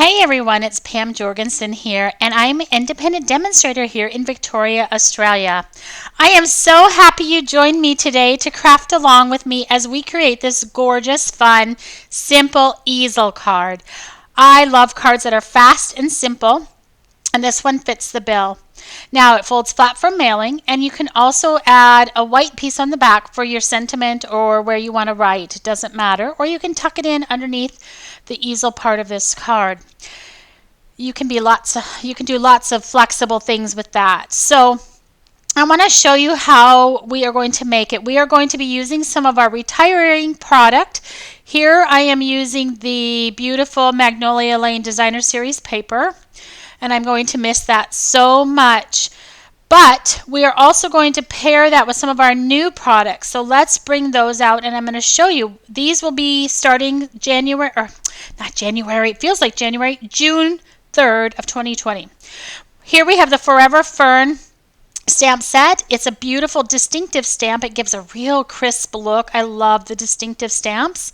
Hey everyone, it's Pam Jorgensen here, and I'm an independent demonstrator here in Victoria, Australia. I am so happy you joined me today to craft along with me as we create this gorgeous, fun, simple easel card. I love cards that are fast and simple, and this one fits the bill. Now it folds flat for mailing, and you can also add a white piece on the back for your sentiment or where you want to write. It doesn't matter, or you can tuck it in underneath the easel part of this card. You can do lots of flexible things with that. So I want to show you how we are going to make it. We are going to be using some of our retiring product. Here I am using the beautiful Magnolia Lane Designer Series paper, and I'm going to miss that so much. But we are also going to pair that with some of our new products. So let's bring those out, and I'm going to show you. These will be starting January, or not January, it feels like January, June 3rd of 2020. Here we have the Forever Fern stamp set. It's a beautiful distinctive stamp. It gives a real crisp look. I love the distinctive stamps.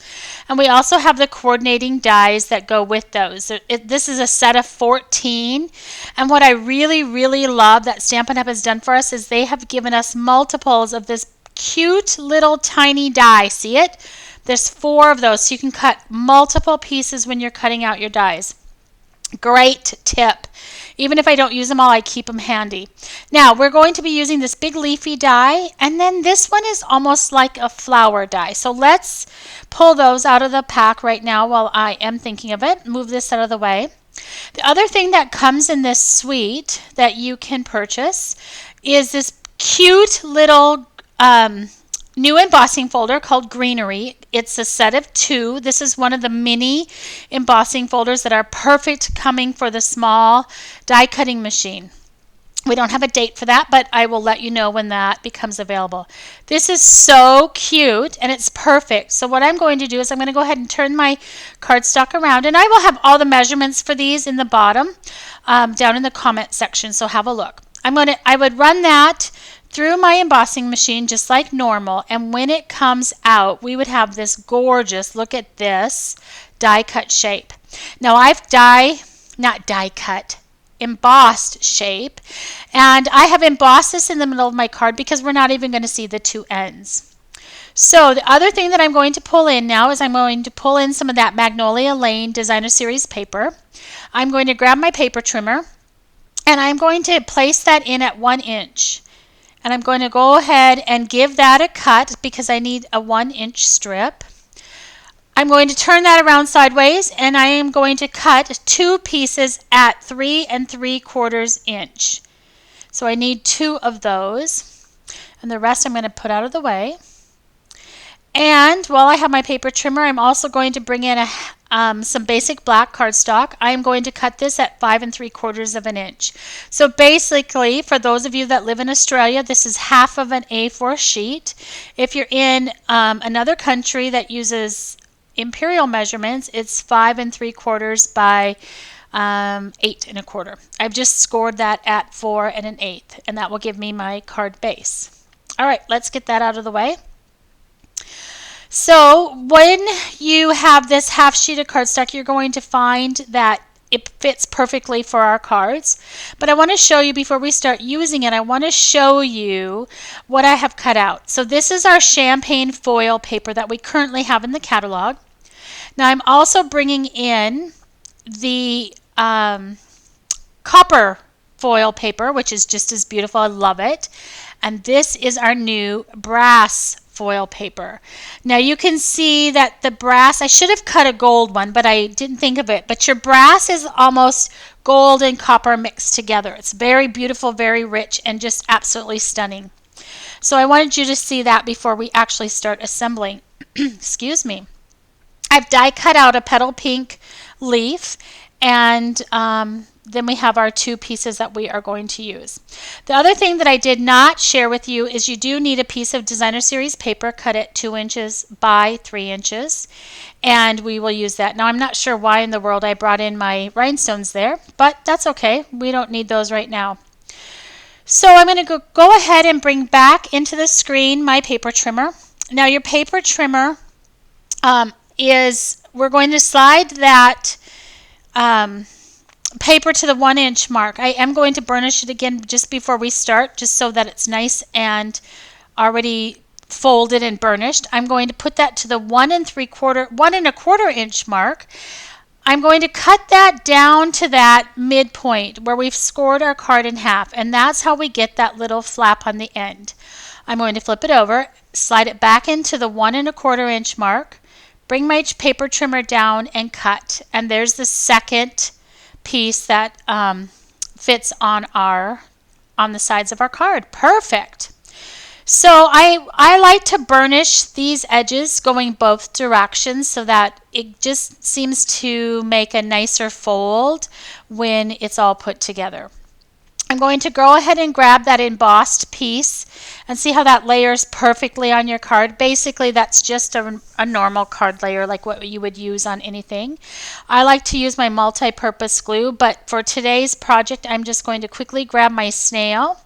And we also have the coordinating dies that go with those. This is a set of 14. And what I really, really love that Stampin' Up! Has done for us is they have given us multiples of this cute little tiny die. See it? There's 4 of those, so you can cut multiple pieces when you're cutting out your dies. Great tip. Even if I don't use them all, I keep them handy. Now we're going to be using this big leafy die, and then this one is almost like a flower die. So let's pull those out of the pack right now while I am thinking of it. Move this out of the way. The other thing that comes in this suite that you can purchase is this cute little new embossing folder called Greenery. It's a set of 2. This is one of the mini embossing folders that are perfect coming for the small die cutting machine. We don't have a date for that, but I will let you know when that becomes available. This is so cute and it's perfect. So what I'm going to do is I'm going to go ahead and turn my cardstock around, and I will have all the measurements for these in the bottom down in the comment section, so have a look. I would run that through my embossing machine just like normal, and when it comes out we would have this gorgeous, look at this, die cut shape. Now I've embossed shape, and I have embossed this in the middle of my card because we're not even going to see the 2 ends. So the other thing that I'm going to pull in now is I'm going to pull in some of that Magnolia Lane Designer Series paper. I'm going to grab my paper trimmer, and I'm going to place that in at 1 inch. And I'm going to go ahead and give that a cut because I need a 1-inch strip. I'm going to turn that around sideways, and I am going to cut 2 pieces at 3 3/4 inch. So I need 2 of those, and the rest I'm going to put out of the way. And while I have my paper trimmer, I'm also going to bring in some basic black cardstock. I'm going to cut this at 5 3/4 inch. So basically, for those of you that live in Australia, this is half of an A4 sheet. If you're in another country that uses imperial measurements, it's 5 3/4 by 8 1/4. I've just scored that at 4 1/8, and that will give me my card base. All right, let's get that out of the way. So when you have this half sheet of cardstock, you're going to find that it fits perfectly for our cards. But I want to show you, before we start using it, I want to show you what I have cut out. So this is our champagne foil paper that we currently have in the catalog. Now I'm also bringing in the copper foil paper, which is just as beautiful. I love it. And this is our new brass foil paper. Now you can see that the brass, I should have cut a gold one, but I didn't think of it. But your brass is almost gold and copper mixed together. It's very beautiful, very rich, and just absolutely stunning. So I wanted you to see that before we actually start assembling. Excuse me. I've die cut out a petal pink leaf, and then we have our 2 pieces that we are going to use. The other thing that I did not share with you is you do need a piece of Designer Series paper cut at 2 inches by 3 inches, and we will use that. Now I'm not sure why in the world I brought in my rhinestones there, but that's okay. We don't need those right now. So I'm going to go ahead and bring back into the screen my paper trimmer. Now your paper trimmer we're going to slide that paper to the 1-inch mark. I am going to burnish it again just before we start, just so that it's nice and already folded and burnished. I'm going to put that to the 1 1/4 inch mark. I'm going to cut that down to that midpoint where we've scored our card in half, and that's how we get that little flap on the end. I'm going to flip it over, slide it back into the 1 1/4 inch mark, bring my paper trimmer down and cut. And there's the second piece that fits on the sides of our card. Perfect. So I like to burnish these edges going both directions so that it just seems to make a nicer fold when it's all put together. I'm going to go ahead and grab that embossed piece and see how that layers perfectly on your card. Basically, that's just a normal card layer like what you would use on anything. I like to use my multi-purpose glue, but for today's project, I'm just going to quickly grab my snail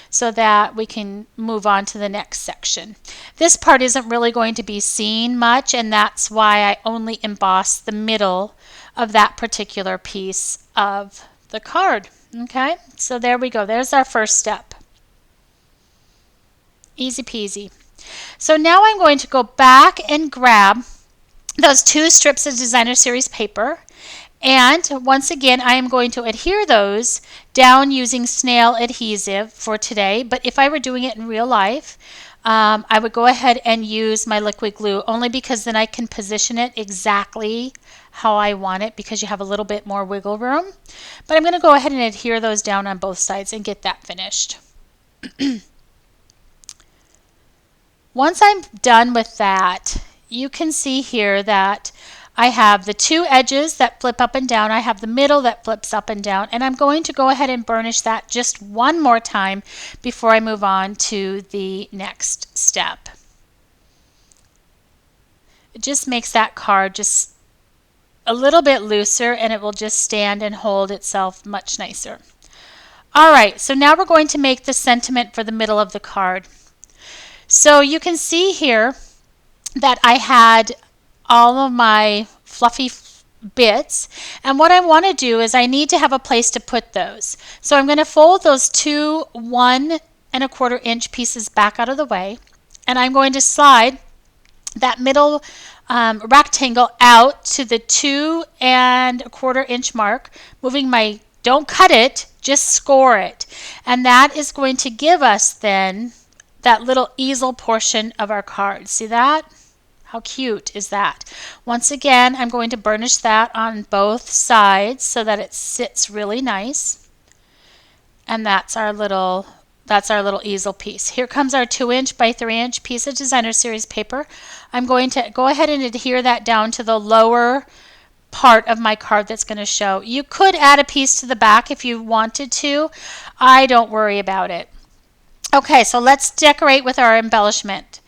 so that we can move on to the next section. This part isn't really going to be seen much, and that's why I only emboss the middle of that particular piece of the card. Okay, so there we go. There's our first step. Easy peasy. So now I'm going to go back and grab those 2 strips of Designer Series paper, and once again I am going to adhere those down using snail adhesive for today. But if I were doing it in real life, I would go ahead and use my liquid glue, only because then I can position it exactly how I want it, because you have a little bit more wiggle room. But I'm going to go ahead and adhere those down on both sides and get that finished. Once I'm done with that, you can see here that I have the 2 edges that flip up and down. I have the middle that flips up and down, and I'm going to go ahead and burnish that just one more time before I move on to the next step. It just makes that card just a little bit looser, and it will just stand and hold itself much nicer. Alright, so now we're going to make the sentiment for the middle of the card. So you can see here that I had all of my fluffy bits, and what I want to do is I need to have a place to put those. So I'm going to fold those 2 1 1/4 inch pieces back out of the way, and I'm going to slide that middle rectangle out to the 2 1/4 inch mark, moving my, don't cut it, just score it, and that is going to give us then that little easel portion of our card. See that? How cute is that? Once again, I'm going to burnish that on both sides so that it sits really nice. And that's our little easel piece. Here comes our 2-inch by 3-inch piece of Designer Series paper. I'm going to go ahead and adhere that down to the lower part of my card that's going to show. You could add a piece to the back if you wanted to. I don't worry about it. Okay, so let's decorate with our embellishment.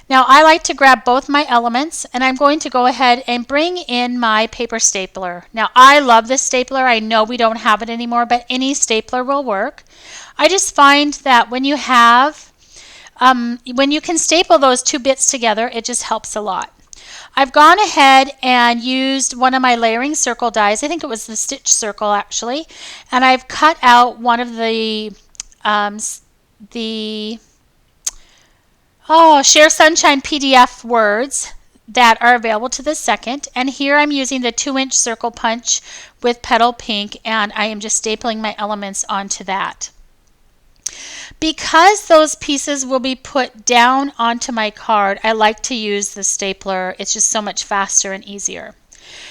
Now I like to grab both my elements, and I'm going to go ahead and bring in my paper stapler. Now I love this stapler. I know we don't have it anymore, but any stapler will work. I just find that when you have, when you can staple those 2 bits together, it just helps a lot. I've gone ahead and used one of my layering circle dies. I think it was the stitch circle actually, and I've cut out one of the Share Sunshine PDF words that are available to the second. And here I'm using the 2-inch circle punch with petal pink, and I am just stapling my elements onto that. Because those pieces will be put down onto my card, I like to use the stapler. It's just so much faster and easier.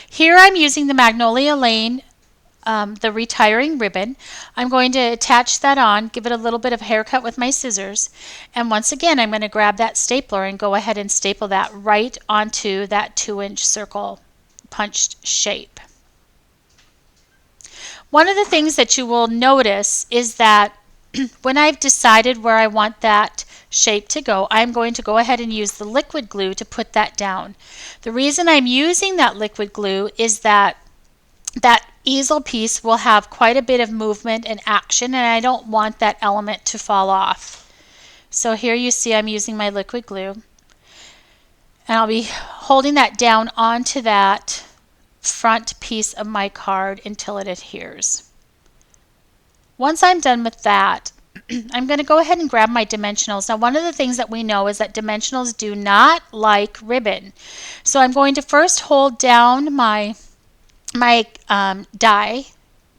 Here I'm using the Magnolia Lane the retiring ribbon. I'm going to attach that on, give it a little bit of haircut with my scissors, and once again I'm going to grab that stapler and go ahead and staple that right onto that 2-inch circle punched shape. One of the things that you will notice is that when I've decided where I want that shape to go, I'm going to go ahead and use the liquid glue to put that down. The reason I'm using that liquid glue is that easel piece will have quite a bit of movement and action, and I don't want that element to fall off. So here you see I'm using my liquid glue, and I'll be holding that down onto that front piece of my card until it adheres. Once I'm done with that, I'm going to go ahead and grab my dimensionals. Now, one of the things that we know is that dimensionals do not like ribbon. So I'm going to first hold down my die,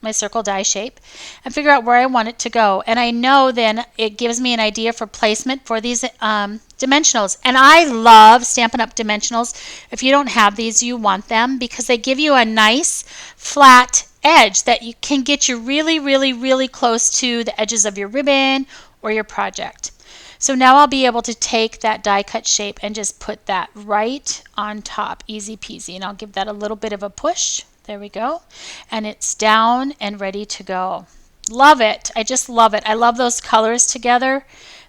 my circle die shape, and figure out where I want it to go. And I know then it gives me an idea for placement for these dimensionals. And I love Stampin' Up! Dimensionals. If you don't have these, you want them because they give you a nice flat edge that you can get you really, really, really close to the edges of your ribbon or your project. So now I'll be able to take that die cut shape and just put that right on top, easy peasy. And I'll give that a little bit of a push. There we go. And it's down and ready to go. Love it. I just love it. I love those colors together.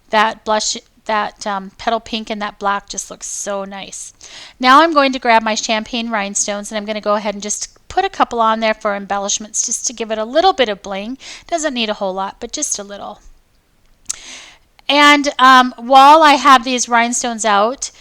That blush, that petal pink and that black just looks so nice. Now I'm going to grab my champagne rhinestones and I'm going to go ahead and just put a couple on there for embellishments just to give it a little bit of bling. Doesn't need a whole lot, but just a little. And while I have these rhinestones out,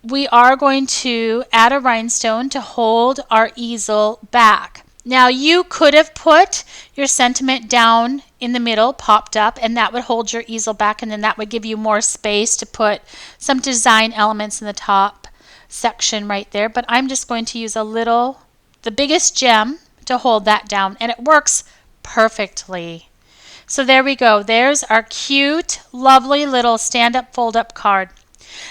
we are going to add a rhinestone to hold our easel back. Now you could have put your sentiment down in the middle, popped up, and that would hold your easel back, and then that would give you more space to put some design elements in the top section right there. But I'm just going to use the biggest gem to hold that down, and it works perfectly. So there we go. There's our cute, lovely little stand-up, fold-up card.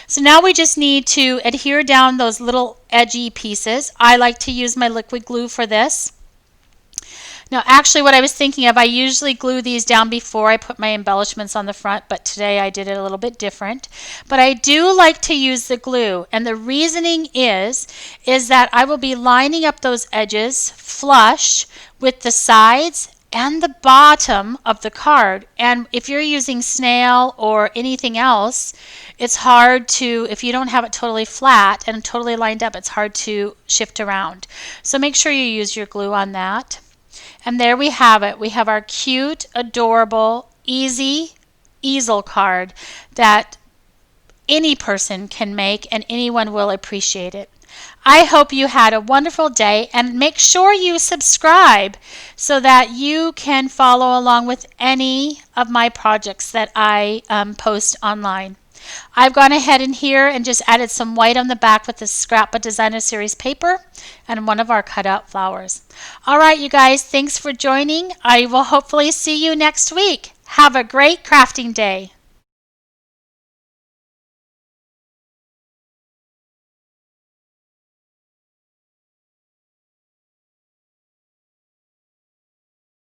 So now we just need to adhere down those little edgy pieces. I like to use my liquid glue for this. Now actually what I was thinking of, I usually glue these down before I put my embellishments on the front, but today I did it a little bit different. But I do like to use the glue, and the reasoning is that I will be lining up those edges flush with the sides and the bottom of the card. And if you're using snail or anything else, it's hard to, if you don't have it totally flat and totally lined up, it's hard to shift around. So make sure you use your glue on that. And there we have it. We have our cute, adorable, easy easel card that any person can make and anyone will appreciate it. I hope you had a wonderful day, and make sure you subscribe so that you can follow along with any of my projects that I post online. I've gone ahead in here and just added some white on the back with the Scrapbook Designer Series paper and one of our cutout flowers. All right, you guys, thanks for joining. I will hopefully see you next week. Have a great crafting day.